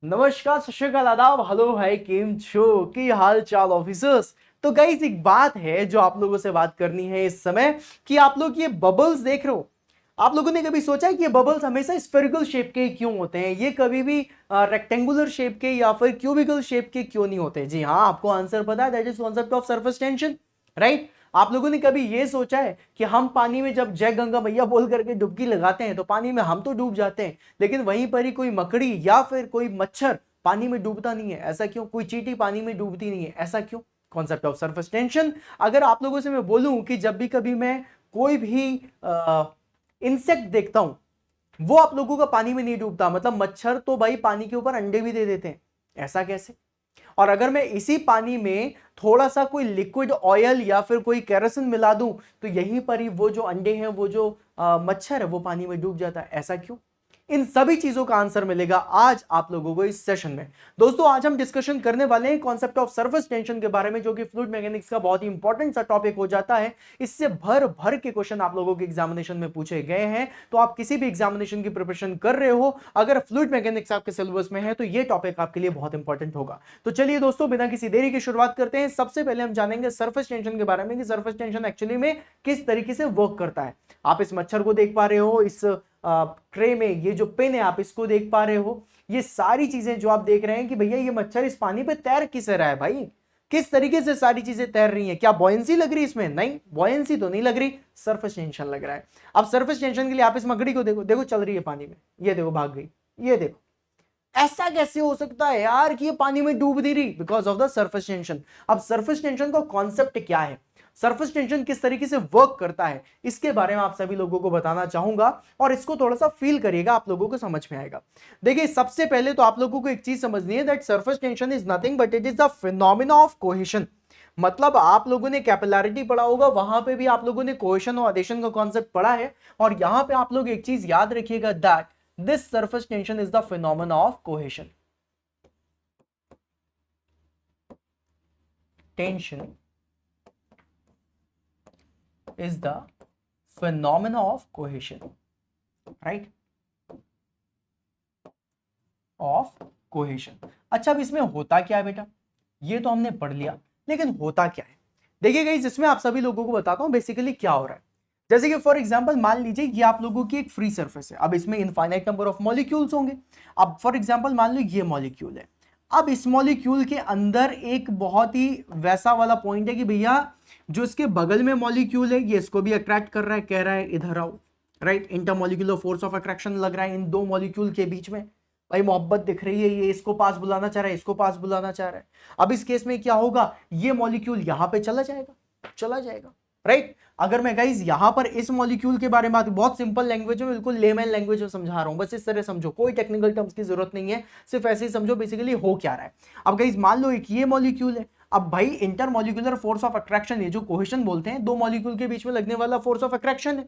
नमस्कार, सत श्री अकाल, आदाब, हेलो है, केम छो की हाल चाल ऑफिसर्स। तो गाइस एक बात है जो आप लोगों से बात करनी है इस समय कि आप लोग ये बबल्स देख रहे हो। आप लोगों ने कभी सोचा है कि ये बबल्स हमेशा स्फेरिकल शेप के क्यों होते हैं? ये कभी भी रेक्टेंगुलर शेप के या फिर क्यूबिकल शेप के क्यों नहीं होते? जी हाँ, आपको आंसर पता है, that is concept of surface tension, right. आप लोगों ने कभी ये सोचा है कि हम पानी में जब जय गंगा मैया बोल करके डुबकी लगाते हैं तो पानी में हम तो डूब जाते हैं, लेकिन वहीं पर ही कोई मकड़ी या फिर कोई मच्छर पानी में डूबता नहीं है, ऐसा क्यों? कोई चींटी पानी में डूबती नहीं है, ऐसा क्यों? Concept of surface tension. अगर आप लोगों से मैं बोलूं कि जब भी कभी मैं कोई भी इंसेक्ट देखता हूं, वो आप लोगों का पानी में नहीं डूबता, मतलब मच्छर तो भाई पानी के ऊपर अंडे भी दे देते हैं, ऐसा कैसे? और अगर मैं इसी पानी में थोड़ा सा कोई लिक्विड ऑयल या फिर कोई केरोसिन मिला दूं तो यहीं पर ही वो जो अंडे हैं, वो जो मच्छर है, वो पानी में डूब जाता है, ऐसा क्यों? इन सभी चीजों का आंसर मिलेगा आज आप लोगों को इस सेशन में। दोस्तों आज हम डिस्कशन करने वाले हैं कॉन्सेप्ट ऑफ सरफेस टेंशन के बारे में, जो कि फ्लूइड मैकेनिक्स का बहुत ही इंपॉर्टेंट सा टॉपिक हो जाता है। इससे भर भर के क्वेश्चन आप लोगों के एग्जामिनेशन में पूछे गए हैं, तो आप किसी भी एग्जामिनेशन की प्रिपरेशन कर रहे हो, अगर फ्लूइड मैकेनिक्स आपके सिलेबस में है तो ये टॉपिक आपके लिए बहुत इंपॉर्टेंट होगा। तो चलिए दोस्तों, बिना किसी देरी की शुरुआत करते हैं। सबसे पहले हम जानेंगे सरफेस टेंशन के बारे में कि सरफेस टेंशन एक्चुअली में किस तरीके से वर्क करता है। आप इस मच्छर को देख पा रहे हो, इस ट्रे में ये जो पेन है आप इसको देख पा रहे हो, ये सारी चीजें जो आप देख रहे हैं कि भैया ये मच्छर इस पानी पे तैर किस रहा है भाई, किस तरीके से सारी चीजें तैर रही हैं? क्या बॉयंसी लग रही है इसमें? नहीं, बॉयंसी तो नहीं लग रही, सरफेस टेंशन लग रहा है। अब सरफेस टेंशन के लिए आप इस मकड़ी को देखो, देखो चल रही है पानी में, ये देखो भाग गई, ये देखो। ऐसा कैसे हो सकता है यार कि ये पानी में डूब नहीं रही? Because of the surface tension. अब सरफेस टेंशन का कॉन्सेप्ट क्या है, सरफेस टेंशन किस तरीके से वर्क करता है, इसके बारे में आप सभी लोगों को बताना चाहूंगा, और इसको थोड़ा सा फील करिएगा, आप लोगों को समझ में आएगा। देखिए सबसे पहले तो आप लोगों को एक चीज समझनी है, that surface tension is nothing but it is the phenomena of cohesion. मतलब आप लोगों ने कैपिलैरिटी पढ़ा होगा, वहां पे भी आप लोगों ने कोहेशन और एडिशन का कॉन्सेप्ट पढ़ा है, और यहां पे आप लोग एक चीज याद रखिएगा, that this surface tension is the phenomena of cohesion. Tension is the phenomena of cohesion, right? Of cohesion. अच्छा, अब इसमें होता क्या है बेटा, ये तो हमने पढ़ लिया, लेकिन होता क्या है? देखिए गाइस, इसमें आप सभी लोगों को बताता हूं बेसिकली क्या हो रहा है। जैसे कि फॉर एग्जांपल मान लीजिए ये आप लोगों की एक फ्री सरफेस है, अब इसमें इनफाइनाइट नंबर ऑफ मॉलिक्यूल्स होंगे। अब फॉर एग्जांपल मान लो ये मॉलिक्यूल है, अब इस मॉलिक्यूल के अंदर एक बहुत ही वैसा वाला पॉइंट है कि भैया जो इसके बगल में मॉलिक्यूल है ये इसको भी अट्रैक्ट कर रहा है, कह रहा है इधर आओ, right. Intermolecular force of attraction लग रहा है इन दो मॉलिक्यूल के बीच में, भाई मोहब्बत दिख रही है, ये इसको पास बुलाना चाह रहा है, इसको पास बुलाना चाह रहा है। अब इस केस में क्या होगा, ये मॉलिक्यूल यहां पे चला जाएगा, चला जाएगा, राइट। अगर मैं गाइस यहां पर इस मॉलिक्यूल के बारे में बहुत सिंपल लैंग्वेज में, बिल्कुल लेमैन लैंग्वेज में समझा रहा हूं, बस इस तरह समझो, कोई टेक्निकल टर्म्स की जरूरत नहीं है, सिर्फ ऐसे ही समझो बेसिकली हो क्या रहा है। अब गाइस मान लो एक ये मॉलिक्यूल है, अब भाई inter molecular force of attraction, ये जो कोहेशन बोलते हैं, दो मॉलिक्यूल के बीच में लगने वाला फोर्स ऑफ अट्रैक्शन है।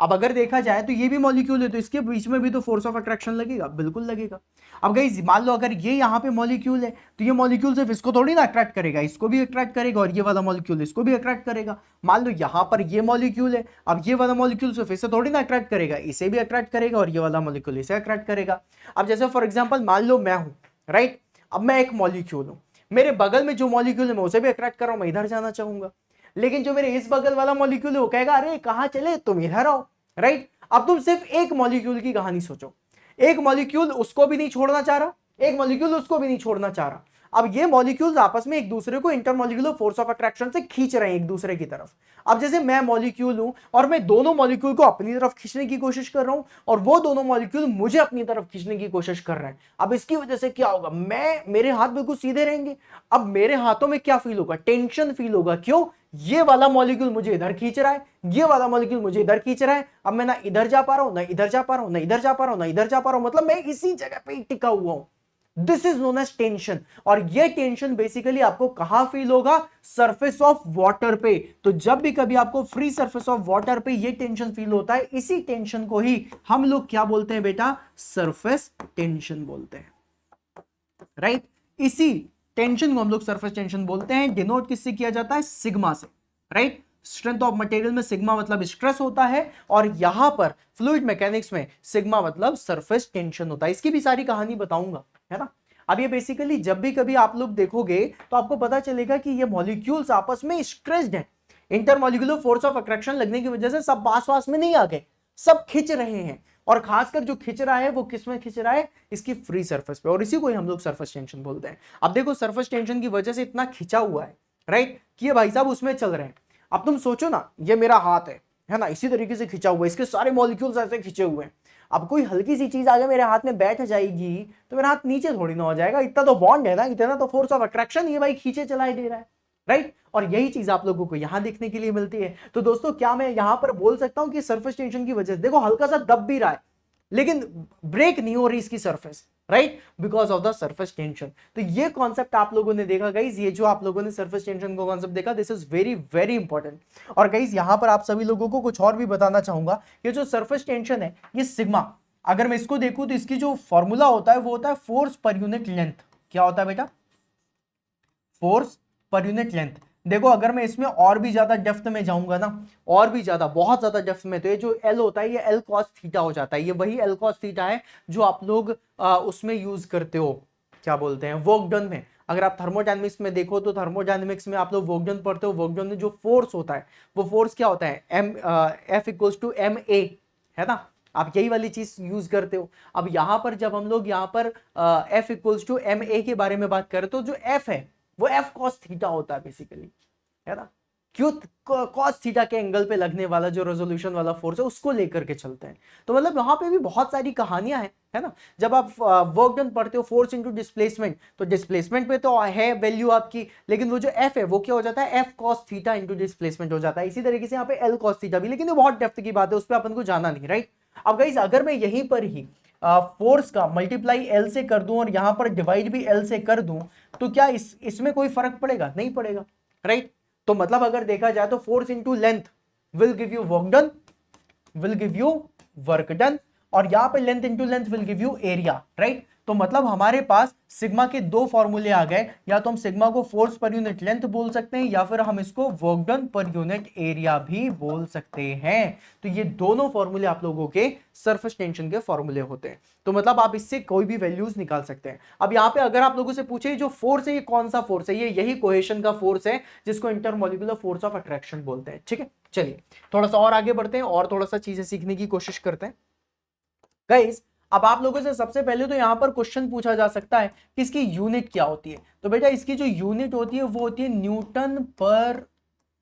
अब अगर देखा जाए तो ये भी मॉलिक्यूल है, तो इसके बीच में भी तो फोर्स ऑफ अट्रैक्शन लगेगा, बिल्कुल लगेगा। अब गाइस मान लो अगर ये यहाँ पे मॉलिक्यूल है, तो ये मॉलिक्यूल सिर्फ इसको थोड़ी ना अट्रैक्ट करेगा, इसको भी अट्रैक्ट करेगा, और ये वाला मॉलिक्यूल इसको भी अट्रैक्ट करेगा। मान लो यहाँ पर ये मॉलिक्यूल है, अब ये वाला मॉलिक्यूल सिर्फ इसे थोड़ी ना अट्रैक्ट करेगा, इसे भी अट्रैक्ट करेगा, और ये वाला मॉलिक्यूल इसे अट्रैक्ट करेगा। अब जैसे फॉर एग्जाम्पल मान लो मैं हूं, राइट, अब मैं एक मॉलिक्यूल हूं, मेरे बगल में जो मॉलिक्यूल है मैं उसे भी अट्रैक्ट कर रहा हूं, मैं इधर जाना चाहूंगा, लेकिन जो मेरे इस बगल वाला मॉलिक्यूल है वो कहेगा अरे कहां चले, तुम इधर आओ, राइट। अब तुम सिर्फ एक मॉलिक्यूल की कहानी सोचो, एक मॉलिक्यूल उसको भी नहीं छोड़ना चाह रहा, एक मॉलिक्यूल उसको भी नहीं छोड़ना चाह रहा। अब ये मॉलिक्यूल्स आपस में एक दूसरे को इंटरमॉलिक्यूलर फोर्स ऑफ अट्रैक्शन से खींच रहे हैं एक दूसरे की तरफ। अब जैसे मैं मॉलिक्यूल हूं और मैं दोनों मॉलिक्यूल को अपनी तरफ खींचने की कोशिश कर रहा हूं, और वो दोनों मॉलिक्यूल मुझे अपनी तरफ खींचने की कोशिश कर रहे हैं। अब इसकी वजह से क्या होगा, मेरे हाथ बिल्कुल सीधे रहेंगे। अब मेरे हाथों में क्या फील होगा, टेंशन फील होगा। क्यों? ये वाला मॉलिक्यूल मुझे इधर खींच रहा है, ये वाला मॉलिक्यूल मुझे इधर खींच रहा है। अब मैं ना इधर जा पा रहा हूं, ना इधर जा पा रहा हूं, ना इधर जा पा रहा हूं, ना इधर जा पा रहा हूं, मतलब मैं इसी जगह पे टिका हुआ हूं। This is known as tension. और ये टेंशन बेसिकली आपको कहां फील होगा, सरफेस ऑफ वाटर पे। तो जब भी कभी आपको फ्री सरफेस ऑफ वाटर पे ये टेंशन फील होता है, इसी टेंशन को ही हम लोग क्या बोलते हैं बेटा, सरफेस टेंशन बोलते हैं, राइट। इसी टेंशन को हम लोग सरफेस टेंशन बोलते हैं। डिनोट किससे किया जाता है, सिग्मा से, राइट। स्ट्रेंथ ऑफ मटेरियल में सिग्मा मतलब स्ट्रेस होता है, और यहां पर फ्लूइड मैकेनिक्स में सिग्मा मतलब सरफेस टेंशन होता है। इसकी भी सारी कहानी बताऊंगा, है ना। अब ये बेसिकली जब भी कभी आप लोग देखोगे तो आपको पता चलेगा कि ये मॉलिक्यूल्स आपस में स्ट्रेस्ड हैं, इंटरमॉलिक्यूलर फोर्स ऑफ अट्रैक्शन लगने की वजह से सब पास पास में नहीं आ गए, सब खिंच रहे हैं। और खासकर जो खिंच रहा है वो किस में खिंच रहा है, इसकी फ्री सरफेस पे, और इसी को ही हम लोग सरफेस टेंशन बोलते हैं। अब देखो सरफेस टेंशन की वजह से इतना खिंचा हुआ है, राइट, कि ये भाई साहब उसमें चल रहे हैं। अब तुम सोचो ना, ये मेरा हाथ है ना, इसी तरीके से खिंचा हुआ है, इसके सारे मॉलिक्यूल्स ऐसे खिंचे हुए हैं। अब कोई हल्की सी चीज आगे मेरे हाथ में बैठ जाएगी तो मेरा हाथ नीचे थोड़ी ना हो जाएगा, इतना तो बॉन्ड है ना, इतना तो फोर्स ऑफ अट्रैक्शन ये भाई खींचे चलाए दे रहा है, राइट। और यही चीज आप लोगों को यहां देखने के लिए मिलती है। तो दोस्तों क्या मैं यहां पर बोल सकता हूं कि सरफेस टेंशन की वजह से देखो हल्का सा दब भी रहा है लेकिन ब्रेक नहीं हो रही इसकी surface, right, because of the surface tension. तो ये कॉन्सेप्ट आप लोगों ने देखा गाइज, ये जो आप लोगों ने सरफेस टेंशन को कॉन्सेप्ट देखा, this is very very important. और गाइज यहां पर आप सभी लोगों को कुछ और भी बताना चाहूंगा, ये जो सरफेस टेंशन है ये सिग्मा, अगर मैं इसको देखूं तो इसकी जो फॉर्मूला होता है वो होता है फोर्स पर यूनिट लेंथ। क्या होता है बेटा, फोर्स पर यूनिट लेंथ। देखो अगर मैं इसमें और भी ज्यादा डेप्थ में जाऊंगा ना, और भी ज्यादा बहुत ज्यादा डेप्थ में, तो ये जो एल होता है ये एल कॉस थीटा हो जाता है। ये वही एल कॉस थीटा है जो आप लोग उसमें यूज करते हो, क्या बोलते हैं, वर्क डन में। अगर आप थर्मोडायनेमिक्स में देखो तो थर्मोडायनेमिक्स में आप लोग वर्क डन पढ़ते हो, वर्क डन में जो फोर्स होता है वो फोर्स क्या होता है, M F equals to M A, है ना, आप यही वाली चीज यूज करते हो। अब यहां पर जब हम लोग यहाँ पर F equals to M A के बारे में बात करें तो जो एफ है वो एफ कॉस थीटा होता है बेसिकली, है ना, क्यों कॉस थीटा के एंगल पे लगने वाला जो रेजोल्यूशन वाला फोर्स है उसको लेकर के चलते हैं। तो मतलब यहाँ पे भी बहुत सारी कहानियां हैं, है ना। जब आप वर्क डन पढ़ते हो फोर्स इनटू डिस्प्लेसमेंट, तो डिस्प्लेसमेंट पे तो है वैल्यू आपकी, लेकिन वो जो एफ है वो क्या हो जाता है, F cos theta into displacement हो जाता है। इसी तरीके से यहाँ पे एल कॉस थीटा भी, लेकिन ये बहुत डेप्थ की बात है, उस पर अपन को जाना नहीं, राइट। अब गाइस अगर मैं यहीं पर ही फोर्स का मल्टीप्लाई एल से कर दूं और यहां पर डिवाइड भी एल से कर दूं तो क्या इसमें कोई फर्क पड़ेगा, नहीं पड़ेगा, राइट। तो मतलब अगर देखा जाए तो force into length will give you work done, will give you work done, और यहां पे length into length will give you area, right. तो मतलब हमारे पास सिग्मा के दो फॉर्मूले आ गए, या तो हम सिग्मा को फोर्स पर यूनिट लेंथ बोल सकते हैं या फिर हम इसको work done per unit area भी बोल सकते हैं। तो ये दोनों फॉर्मूले आप लोगों के सरफेस टेंशन के फॉर्मूले होते हैं। तो मतलब आप इससे कोई भी वैल्यूज निकाल सकते हैं। अब यहाँ पे अगर आप लोगों से पूछे जो फोर्स है ये कौन सा फोर्स है, ये यही कोहेशन का फोर्स है जिसको इंटरमॉलिक्यूलर फोर्स ऑफ अट्रैक्शन बोलते हैं, ठीक है। चलिए थोड़ा सा और आगे बढ़ते हैं और थोड़ा सा चीजें सीखने की कोशिश करते हैं। गाइस अब आप लोगों से सबसे पहले तो यहां पर क्वेश्चन पूछा जा सकता है कि इसकी यूनिट क्या होती है। तो बेटा इसकी जो यूनिट होती है वो होती है न्यूटन पर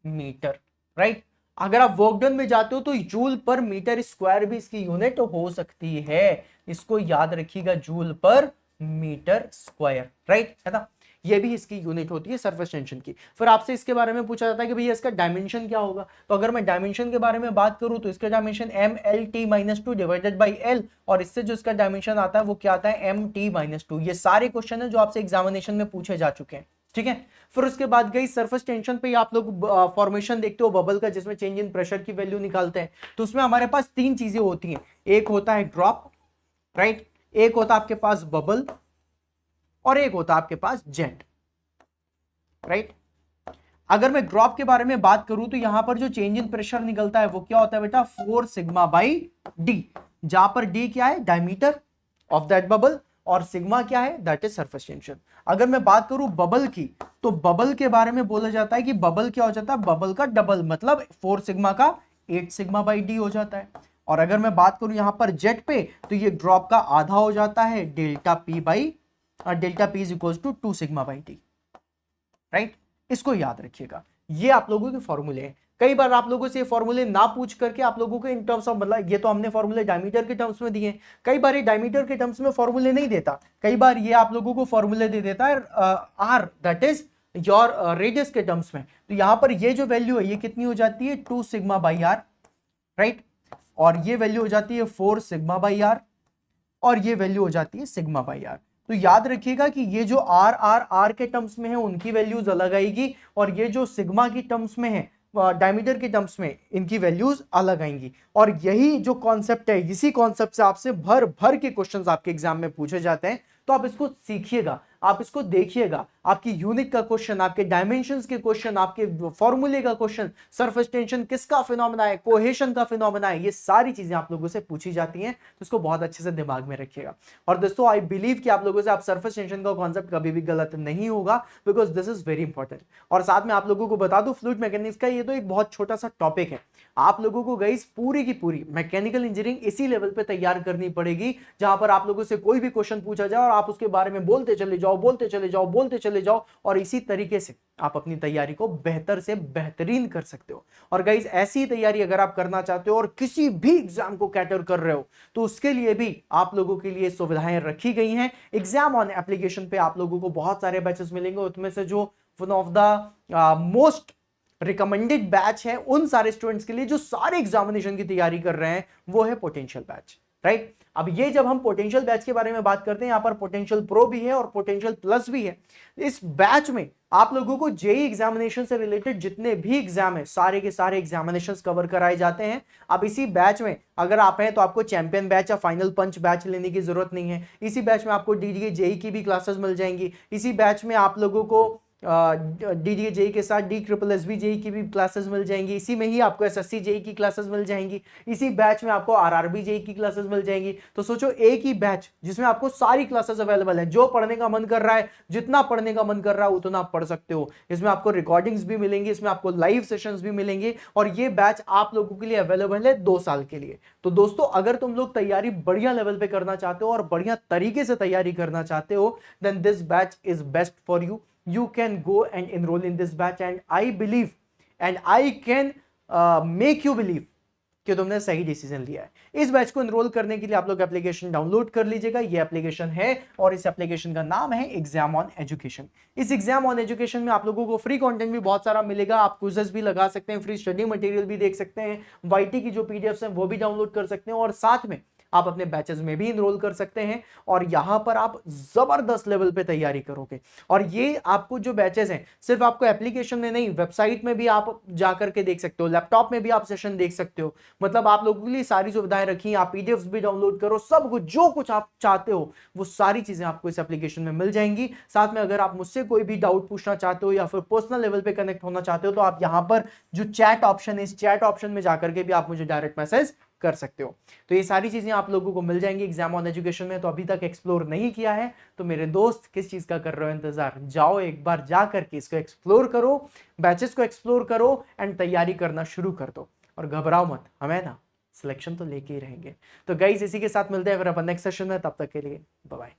मीटर, राइट। अगर आप वर्क डन में जाते हो तो जूल पर मीटर स्क्वायर भी इसकी यूनिट हो सकती है, इसको याद रखिएगा, जूल पर मीटर स्क्वायर, राइट, है ना। ये भी इसकी यूनिट होती है सरफेस टेंशन की। फिर आपसे इसके बारे में पूछा जाता है कि भैया इसका डायमेंशन क्या होगा। तो अगर मैं डायमेंशन के बारे में बात करूं तो इसका dimension M L T minus two divided by L, और इससे जो इसका डायमेंशन आता है वो क्या आता है, एम टी माइनस टू। ये सारे क्वेश्चन है जो आपसे एग्जामिनेशन में पूछे जा चुके हैं, ठीक है। फिर उसके बाद गई सरफेस टेंशन पे आप लोग फॉर्मेशन देखते हो बबल का, जिसमें चेंज इन प्रेशर की वैल्यू निकालते हैं। तो उसमें हमारे पास तीन चीजें होती हैं, एक होता है ड्रॉप, राइट, एक होता है आपके पास बबल, और एक होता है आपके पास जेट, राइट। अगर मैं ड्रॉप के बारे में बात करूं तो यहां पर जो चेंज इन प्रेशर निकलता है वो क्या होता है बेटा, 4 सिग्मा बाई डी, जहां पर डी क्या है, डायमीटर ऑफ दैट बबल, और सिग्मा क्या है, दैट इज सरफेस टेंशन। अगर मैं बात करूं बबल की, तो बबल के बारे में बोला जाता है कि बबल क्या हो जाता है, बबल का डबल, मतलब 4 सिग्मा का 8 सिग्मा बाई डी हो जाता है। और अगर मैं बात करूं यहां पर जेट पे तो ये ड्रॉप का आधा हो जाता है, delta P is equal to 2 sigma by D, right. इसको याद रखिएगा, ये आप लोगों के फॉर्मूले हैं। कई बार आप लोगों से ये फॉर्मूले ना पूछ करके आप लोगों को इन टर्म्स ऑफ, मतलब ये तो हमने फॉर्मूले डायमीटर के टर्म्स में दिए, कई बार ये डायमीटर के टर्म्स में फॉर्मूले नहीं देता, कई बार ये आप लोगों को फॉर्मूले दे देता है R, that is your radius के टर्म्स में। तो यहां पर ये जो वैल्यू है ये कितनी हो जाती है, 2 सिग्मा बाई आर, राइट, और ये वैल्यू हो जाती है 4 सिग्मा बाई आर, और ये वैल्यू हो जाती है सिग्मा बाई आर। तो याद रखिएगा कि ये जो आर आर आर के टर्म्स में है उनकी वैल्यूज अलग आएगी, और ये जो सिग्मा की टर्म्स में है, डायमीटर के टर्म्स में, इनकी वैल्यूज अलग आएंगी। और यही जो कॉन्सेप्ट है, इसी कॉन्सेप्ट से आपसे भर भर के क्वेश्चंस आपके एग्जाम में पूछे जाते हैं। तो आप इसको सीखिएगा, आप इसको देखिएगा, आपकी यूनिट का क्वेश्चन, आपके डायमेंशंस के क्वेश्चन, आपके फॉर्मूले का क्वेश्चन, सरफेस टेंशन किसका फिनोमेना है, कोहेशन का फिनोमेना है, ये सारी चीजें आप लोगों से पूछी जाती हैं, तो इसको बहुत अच्छे से दिमाग में रखिएगा। और दोस्तों आई बिलीव कि आप लोगों से आप सरफेस टेंशन का कॉन्सेप्ट कभी भी गलत नहीं होगा, because this is very important. और साथ में आप लोगों को बता दूं, फ्लूइड मैकेनिक्स का ये तो एक बहुत छोटा सा टॉपिक है, आप लोगों को गाइस पूरी की पूरी मैकेनिकल इंजीनियरिंग इसी लेवल पे तैयार करनी पड़ेगी जहां पर आप लोगों से कोई भी क्वेश्चन पूछा जाए और आप उसके बारे में बोलते चले जाओ, बोलते चले जाओ, बोलते चले जाओ, और इसी तरीके से आप अपनी तैयारी को बेहतर से बेहतरीन कर सकते हो। और गाइस ऐसी तैयारी अगर आप करना चाहते हो और किसी भी एग्जाम को कैटर कर रहे हो, तो उसके लिए भी आप लोगों के लिए सुविधाएं रखी गई हैं। एग्जाम ऑन एप्लीकेशन पे आप लोगों को बहुत सारे बैचेस मिलेंगे, उसमें से जो one of the most recommended batch है उन सारे स्टूडेंट्स के लिए जो सारे एग्जामिनेशन की तैयारी कर रहे हैं, वो है पोटेंशियल बैच, राइट। अब ये जब हम पोटेंशियल बैच के बारे में बात करते हैं, यहां पर पोटेंशियल प्रो भी है और पोटेंशियल प्लस भी है। इस बैच में आप लोगों को जेई एग्जामिनेशन से रिलेटेड जितने भी एग्जाम है, सारे के सारे एग्जामिनेशंस कवर कराए जाते हैं। अब इसी बैच में अगर आप हैं तो आपको चैंपियन बैच या फाइनल पंच बैच लेने की जरूरत नहीं है। इसी बैच में आपको डीडीए जेई की भी क्लासेस मिल जाएंगी। इसी बैच में आप लोगों को डीडीए जेई के साथ D triple S B JE की भी क्लासेस मिल जाएंगी। इसी में ही आपको एसएससी जेई की क्लासेस मिल जाएंगी। इसी बैच में आपको आरआरबी जेई की क्लासेस मिल जाएंगी। तो सोचो एक ही बैच जिसमें आपको सारी क्लासेस अवेलेबल है, जो पढ़ने का मन कर रहा है, जितना पढ़ने का मन कर रहा है उतना आप पढ़ सकते हो। इसमें आपको रिकॉर्डिंग्स भी मिलेंगी, इसमें आपको लाइव सेशंस भी मिलेंगे, और ये बैच आप लोगों के लिए अवेलेबल है 2 साल के लिए। तो दोस्तों अगर तुम लोग तैयारी बढ़िया लेवल पे करना चाहते हो और बढ़िया तरीके से तैयारी करना चाहते हो, then this batch is best for you. You can go and enroll in this batch, and I believe and I can make you believe कि तुमने सही डिसीजन लिया है। इस बैच को एनरोल करने के लिए आप लोग एप्लीकेशन डाउनलोड कर लीजिएगा। ये एप्लीकेशन है और इस एप्लीकेशन का नाम है एग्जाम ऑन एजुकेशन। इस एग्जाम ऑन एजुकेशन में आप लोगों को फ्री कंटेंट भी बहुत सारा मिलेगा। आप क्विज़ेस भी लगा सकते हैं, फ्री स्टडी मटेरियल भी देख सकते हैं, वाईटी की जो पीडीएफ्स हैं वो भी डाउनलोड कर सकते हैं, और साथ में आप अपने बैचेस में भी इनरोल कर सकते हैं। और यहां पर आप जबरदस्त लेवल पे तैयारी करोगे। और ये आपको जो बैचेस हैं सिर्फ आपको एप्लीकेशन में नहीं, वेबसाइट में भी आप जाकर के देख सकते हो, लैपटॉप में भी आप सेशन देख सकते हो। मतलब आप लोगों के लिए सारी सुविधाएं रखी, आप पीडीएफ्स भी डाउनलोड करो, सब कुछ जो कुछ आप चाहते हो वो सारी चीजें आपको इस एप्लीकेशन में मिल जाएंगी। साथ में अगर आप मुझसे कोई भी डाउट पूछना चाहते हो या फिर पर्सनल लेवल पे कनेक्ट होना चाहते हो, तो आप यहां पर जो चैट ऑप्शन है, इस चैट ऑप्शन में जाकर के भी आप मुझे डायरेक्ट मैसेज कर सकते हो। तो ये सारी चीजें आप लोगों को मिल जाएंगी एग्जाम ऑन एजुकेशन में। तो अभी तक एक्सप्लोर नहीं किया है तो मेरे दोस्त किस चीज का कर रहे हो इंतजार, जाओ एक बार जा करके इसको एक्सप्लोर करो, बैचेस को एक्सप्लोर करो एंड तैयारी करना शुरू कर दो। और घबराओ मत, हमें ना सिलेक्शन तो लेके ही रहेंगे। तो गाइस इसी के साथ मिलते हैं फिर अपन नेक्स्ट सेशन में, तब तक के लिए बाय बाय।